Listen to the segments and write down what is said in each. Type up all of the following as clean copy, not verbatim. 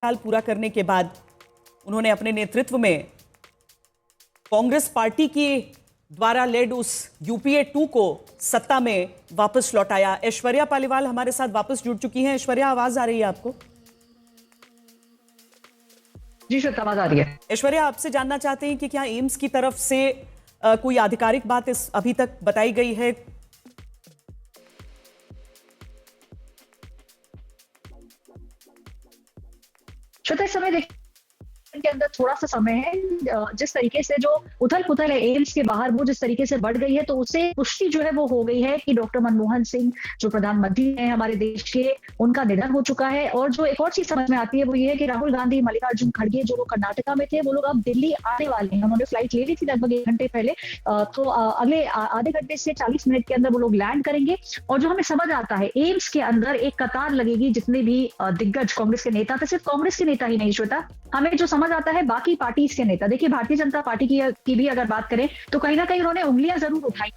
साल पूरा करने के बाद उन्होंने अपने नेतृत्व में कांग्रेस पार्टी की द्वारा लेड उस यूपीए 2 को सत्ता में वापस लौटाया। ऐश्वर्या पालीवाल हमारे साथ वापस जुड़ चुकी हैं। ऐश्वर्या, आवाज आ रही है आपको? जी श्वेता, आवाज आ रही है। ऐश्वर्या, आपसे जानना चाहते हैं कि क्या एम्स की तरफ से कोई आधिकारिक बात अभी तक बताई गई है? श्वेता, इस समय के अंदर थोड़ा सा समय है। जिस तरीके से जो उथल पुथल है एम्स के बाहर, वो जिस तरीके से बढ़ गई है, तो उससे पुष्टि जो है वो हो गई है कि डॉक्टर मनमोहन सिंह जो प्रधानमंत्री हैं हमारे देश के, उनका निधन हो चुका है। और जो एक और चीज समझ में आती है वो ये है कि राहुल गांधी, मल्लिकार्जुन खड़गे जो लोग कर्नाटका में थे, वो लोग अब दिल्ली आने वाले हैं। उन्होंने फ्लाइट ले ली थी लगभग 1 घंटे पहले, तो अगले आधे घंटे से 40 मिनट के अंदर वो लोग लैंड करेंगे। और जो हमें समझ आता है, एम्स के अंदर एक कतार लगेगी जितने भी दिग्गज कांग्रेस के नेता थे। सिर्फ कांग्रेस के नेता ही नहीं श्वेता, हमें जो समझ आता है बाकी पार्टीज के नेता। देखिए, भारतीय जनता पार्टी की भी अगर बात करें तो कहीं ना कहीं उन्होंने उंगलियां जरूर उठाई।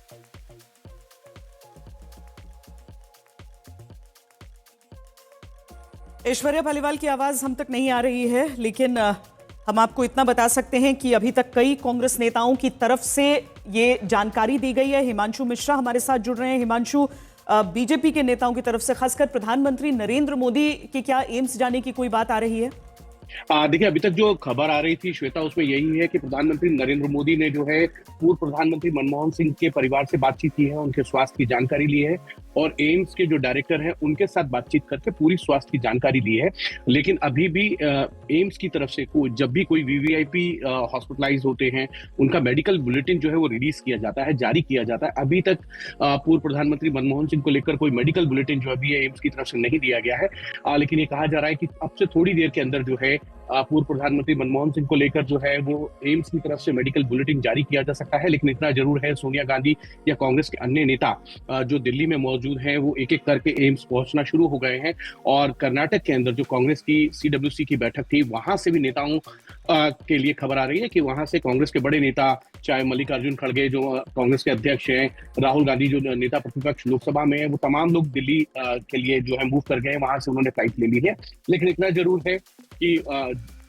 ऐश्वर्या पालीवाल की आवाज हम तक नहीं आ रही है, लेकिन हम आपको इतना बता सकते हैं कि अभी तक कई कांग्रेस नेताओं की तरफ से ये जानकारी दी गई है। हिमांशु मिश्रा हमारे साथ जुड़ रहे हैं। हिमांशु, बीजेपी के नेताओं की तरफ से, खासकर प्रधानमंत्री नरेंद्र मोदी के क्या एम्स जाने की कोई बात आ रही है? देखिए, अभी तक जो खबर आ रही थी श्वेता, उसमें यही है कि प्रधानमंत्री नरेंद्र मोदी ने जो है पूर्व प्रधानमंत्री मनमोहन सिंह के परिवार से बातचीत की है, उनके स्वास्थ्य की जानकारी ली है और एम्स के जो डायरेक्टर हैं उनके साथ बातचीत करके पूरी स्वास्थ्य की जानकारी ली है। लेकिन अभी भी एम्स की तरफ से जब भी कोई वीवीआईपी हॉस्पिटलाइज होते हैं, उनका मेडिकल बुलेटिन जो है वो रिलीज किया जाता है, जारी किया जाता है। अभी तक पूर्व प्रधानमंत्री मनमोहन सिंह को लेकर कोई मेडिकल बुलेटिन जो अभी एम्स की तरफ से नहीं दिया गया है। लेकिन ये कहा जा रहा है कि अब से थोड़ी देर के अंदर जो है पूर्व प्रधानमंत्री मनमोहन सिंह को लेकर जो है वो एम्स की तरफ से मेडिकल बुलेटिन जारी किया जा सकता है। लेकिन इतना जरूर है, सोनिया गांधी या कांग्रेस के अन्य नेता जो दिल्ली में मौजूद हैं, वो एक एक करके एम्स पहुंचना शुरू हो गए हैं। और कर्नाटक के अंदर जो कांग्रेस की सीडब्ल्यूसी की बैठक थी, वहां से भी नेताओं के लिए खबर आ रही है कि वहां से कांग्रेस के बड़े नेता, चाहे मल्लिकार्जुन खड़गे जो कांग्रेस के अध्यक्ष हैं, राहुल गांधी जो नेता प्रतिपक्ष लोकसभा में है, वो तमाम लोग दिल्ली के लिए जो है मूव कर गए हैं। वहां से उन्होंने फ्लाइट ले ली है। लेकिन इतना जरूर है कि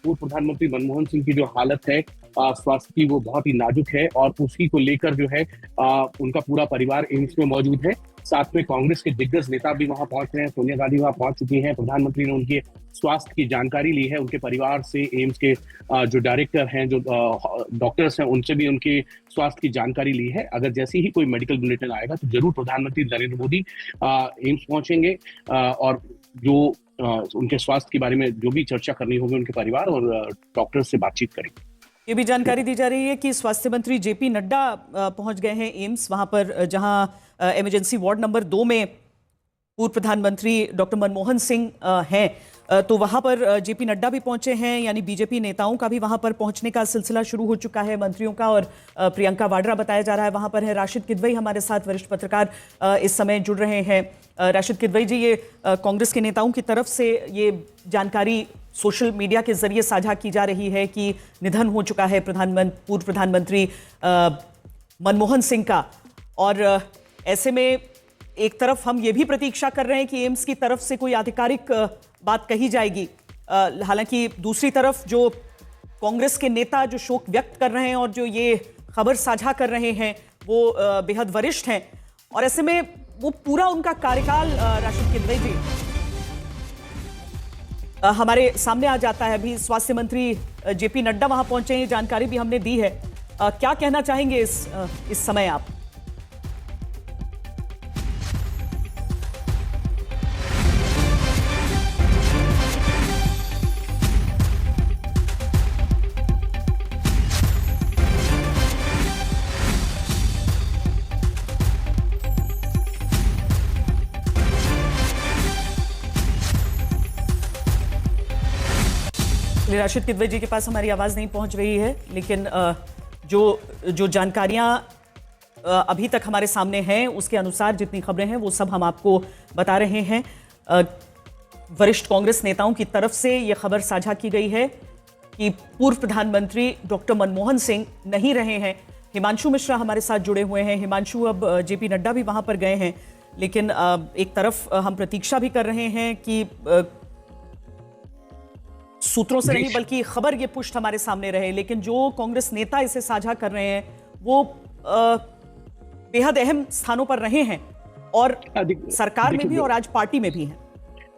पूर्व प्रधानमंत्री मनमोहन सिंह की जो हालत है स्वास्थ्य की, वो बहुत ही नाजुक है और उसी को लेकर जो है उनका पूरा परिवार एम्स में मौजूद है। साथ में कांग्रेस के दिग्गज नेता भी वहां पहुंच रहे हैं। सोनिया गांधी वहां पहुंच चुकी हैं। प्रधानमंत्री ने उनके स्वास्थ्य की जानकारी ली है, उनके परिवार से, एम्स के जो डायरेक्टर हैं, जो डॉक्टर्स हैं, उनसे भी उनके स्वास्थ्य की जानकारी ली है। अगर जैसे ही कोई मेडिकल बुलेटिन आएगा तो जरूर प्रधानमंत्री नरेंद्र मोदी एम्स पहुंचेंगे और जो उनके स्वास्थ्य के बारे में जो भी चर्चा करनी होगी उनके परिवार और डॉक्टर से बातचीत करेंगे। ये भी जानकारी दी जा रही है कि स्वास्थ्य मंत्री जेपी नड्डा पहुंच गए हैं एम्स, वहां पर जहां इमरजेंसी वार्ड नंबर 2 में पूर्व प्रधानमंत्री डॉक्टर मनमोहन सिंह हैं, तो वहां पर जेपी नड्डा भी पहुंचे हैं। यानी बीजेपी नेताओं का भी वहां पर पहुंचने का सिलसिला शुरू हो चुका है, मंत्रियों का। और प्रियंका वाड्रा बताया जा रहा है वहां पर है। राशिद किदवई हमारे साथ, वरिष्ठ पत्रकार, इस समय जुड़ रहे हैं। राशिद किदवई जी, ये कांग्रेस के नेताओं की तरफ से ये जानकारी सोशल मीडिया के जरिए साझा की जा रही है कि निधन हो चुका है पूर्व प्रधानमंत्री मनमोहन सिंह का। और ऐसे में एक तरफ हम ये भी प्रतीक्षा कर रहे हैं कि एम्स की तरफ से कोई आधिकारिक बात कही जाएगी। हालांकि दूसरी तरफ जो कांग्रेस के नेता जो शोक व्यक्त कर रहे हैं और जो ये खबर साझा कर रहे हैं, वो बेहद वरिष्ठ हैं। और ऐसे में वो पूरा उनका कार्यकाल, राशिद किदवई जी, हमारे सामने आ जाता है। अभी स्वास्थ्य मंत्री जेपी नड्डा वहां पहुंचे हैं, जानकारी भी हमने दी है। क्या कहना चाहेंगे इस समय आप? राशिद किदवई जी के पास हमारी आवाज़ नहीं पहुंच रही है, लेकिन जो जानकारियां अभी तक हमारे सामने हैं उसके अनुसार जितनी खबरें हैं वो सब हम आपको बता रहे हैं। वरिष्ठ कांग्रेस नेताओं की तरफ से ये खबर साझा की गई है कि पूर्व प्रधानमंत्री डॉक्टर मनमोहन सिंह नहीं रहे हैं। हिमांशु मिश्रा हमारे साथ जुड़े हुए हैं। हिमांशु, अब जेपी नड्डा भी वहां पर गए हैं, लेकिन एक तरफ हम प्रतीक्षा भी कर रहे हैं कि सूत्रों से नहीं बल्कि खबर ये पुष्ट हमारे सामने रहे, लेकिन जो कांग्रेस नेता इसे साझा कर रहे हैं वो बेहद अहम स्थानों पर रहे हैं और सरकार में भी और आज पार्टी में भी हैं।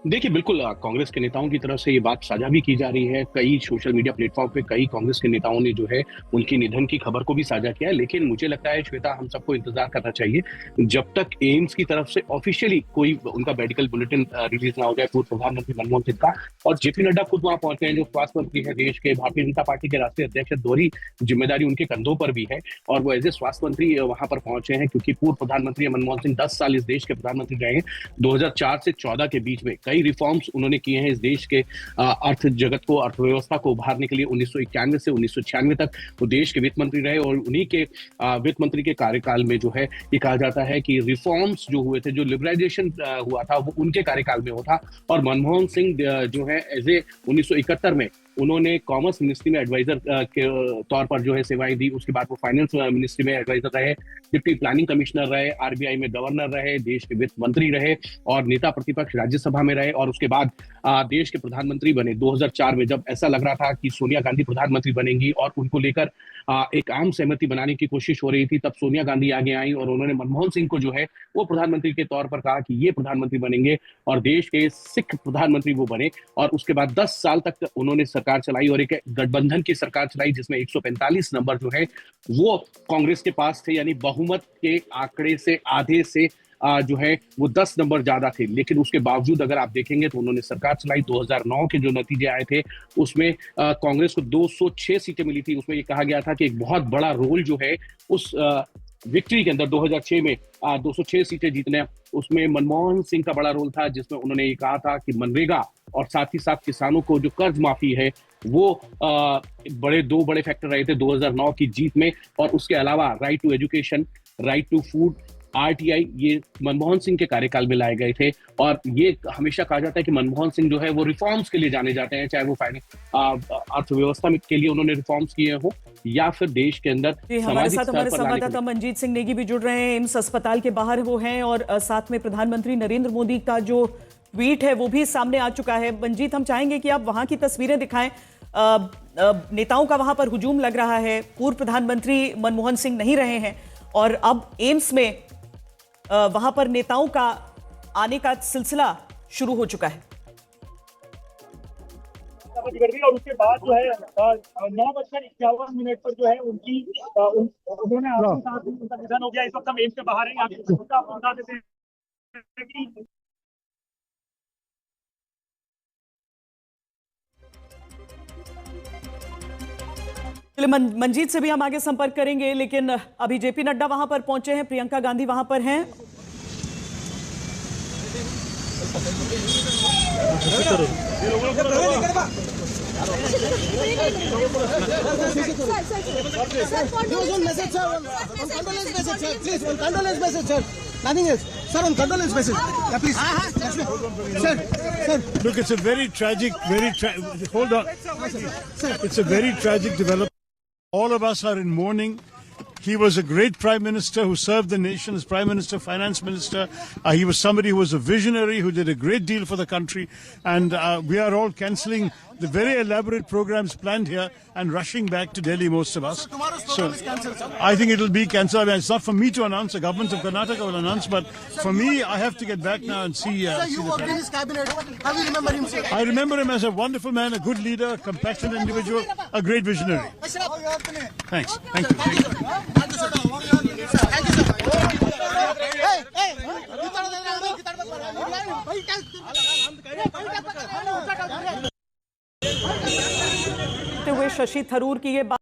देखिए, बिल्कुल कांग्रेस के नेताओं की तरफ से ये बात साझा भी की जा रही है। कई सोशल मीडिया प्लेटफॉर्म पे कई कांग्रेस के नेताओं ने जो है उनकी निधन की खबर को भी साझा किया है। लेकिन मुझे लगता है श्वेता, हम सबको इंतजार करना चाहिए जब तक एम्स की तरफ से ऑफिशियली कोई उनका मेडिकल बुलेटिन रिलीज ना हो जाए पूर्व प्रधानमंत्री मनमोहन सिंह का। और जेपी नड्डा खुद वहां पहुंचे हैं, जो स्वास्थ्य मंत्री है देश के, भारतीय जनता पार्टी के राष्ट्रीय अध्यक्ष, दोहरी जिम्मेदारी उनके कंधों पर भी है और वो एज ए स्वास्थ्य मंत्री वहां पर पहुंचे हैं, क्योंकि पूर्व प्रधानमंत्री मनमोहन सिंह 10 साल इस देश के प्रधानमंत्री रहे हैं। 2004 से 14 के बीच में कई रिफॉर्म्स उन्होंने किए हैं इस देश के अर्थ जगत को, अर्थव्यवस्था को उभारने के लिए। 1991 से 1996 तक वो देश के वित्त मंत्री रहे और उन्हीं के वित्त मंत्री के कार्यकाल में जो है ये कहा जाता है कि रिफॉर्म्स जो हुए थे, जो लिबरलाइजेशन हुआ था, वो उनके कार्यकाल में हुआ था। और मनमोहन सिंह जो है एज ए 1971 में उन्होंने कॉमर्स मिनिस्ट्री में एडवाइजर के तौर पर जो है सेवाएं दी। उसके बाद वो फाइनेंस मिनिस्ट्री में एडवाइजर रहे, डिप्टी प्लानिंग कमिश्नर रहे, आरबीआई में गवर्नर रहे, देश के वित्त मंत्री रहे और नेता प्रतिपक्ष राज्यसभा में रहे। और उसके बाद देश के प्रधानमंत्री बने 2004 में, जब ऐसा लग रहा था कि सोनिया गांधी प्रधानमंत्री बनेंगी और उनको लेकर एक आम सहमति बनाने की कोशिश हो रही थी। तब सोनिया गांधी आगे आई और उन्होंने मनमोहन सिंह को जो है वो प्रधानमंत्री के तौर पर कहा कि ये प्रधानमंत्री बनेंगे और देश के सिख प्रधानमंत्री वो बने। और उसके बाद 10 साल तक उन्होंने सरकार चलाई और एक गठबंधन की सरकार चलाई जिसमें 145 नंबर जो है वो कांग्रेस के पास थे, यानी बहुमत के आंकड़े से आधे से जो है वो 10 नंबर ज्यादा थे। लेकिन उसके बावजूद अगर आप देखेंगे तो उन्होंने सरकार चलाई। 2009 के जो नतीजे आए थे उसमें कांग्रेस को 206 सीटें मिली थी। उसमें ये कहा गया था कि एक बहुत बड़ा रोल जो है उस विक्ट्री के अंदर 2006 में 206 सीटें जीतने, उसमें मनमोहन सिंह का बड़ा रोल था, जिसमें उन्होंने ये कहा था कि मनरेगा और साथ ही साथ किसानों को जो कर्ज माफी है वो दो बड़े फैक्टर रहे थे 2009 की जीत में। और उसके अलावा right to education, right to food, RTI, ये मनमोहन सिंह के कार्यकाल में लाए गए थे। और ये हमेशा कहा जाता है कि मनमोहन सिंह जो है वो रिफॉर्म्स के लिए जाने जाते हैं, चाहे वो अर्थव्यवस्था के लिए उन्होंने रिफॉर्म्स किए हो या फिर देश के अंदर। हमारे साथ हमारे संवाददाता मंजीत सिंह नेगी भी जुड़ रहे हैं, एम्स अस्पताल के बाहर वो हैं और साथ में प्रधानमंत्री नरेंद्र मोदी का जो ट्वीट है वो भी सामने आ चुका है। मंजीत, हम चाहेंगे कि आप वहां की तस्वीरें दिखाएं। नेताओं का वहां पर हुजूम लग रहा है, पूर्व प्रधानमंत्री मनमोहन सिंह नहीं रहे हैं और अब एम्स में वहां पर नेताओं का आने का सिलसिला शुरू हो चुका है। और उसके बाद जो है 9:51 पर जो है उन्होंने आपके साथ उनका निधन हो गया। इस वक्त हम एम्स के बाहर हैं। आपको बता देते हैं कि मंजीत से भी हम आगे संपर्क करेंगे, लेकिन अभी जेपी नड्डा वहां पर पहुंचे हैं, प्रियंका गांधी वहां पर हैं। Look, it's a very tragic, hold on. It's a very tragic development. All of us are in mourning. He was a great prime minister who served the nation as prime minister, finance minister. He was somebody who was a visionary, who did a great deal for the country. And we are all cancelling the very elaborate programs planned here and rushing back to Delhi, most of us. So I think it will be cancelled. I mean, it's not for me to announce. The government of Karnataka will announce. But for me, I have to get back now and see. Sir, you worked in his cabinet. How do you remember him, sir? I remember him as a wonderful man, a good leader, a compassionate individual, a great visionary. Thanks. Thank you. Thank you, sir. Thank you, sir. हुए शशि थरूर की ये बात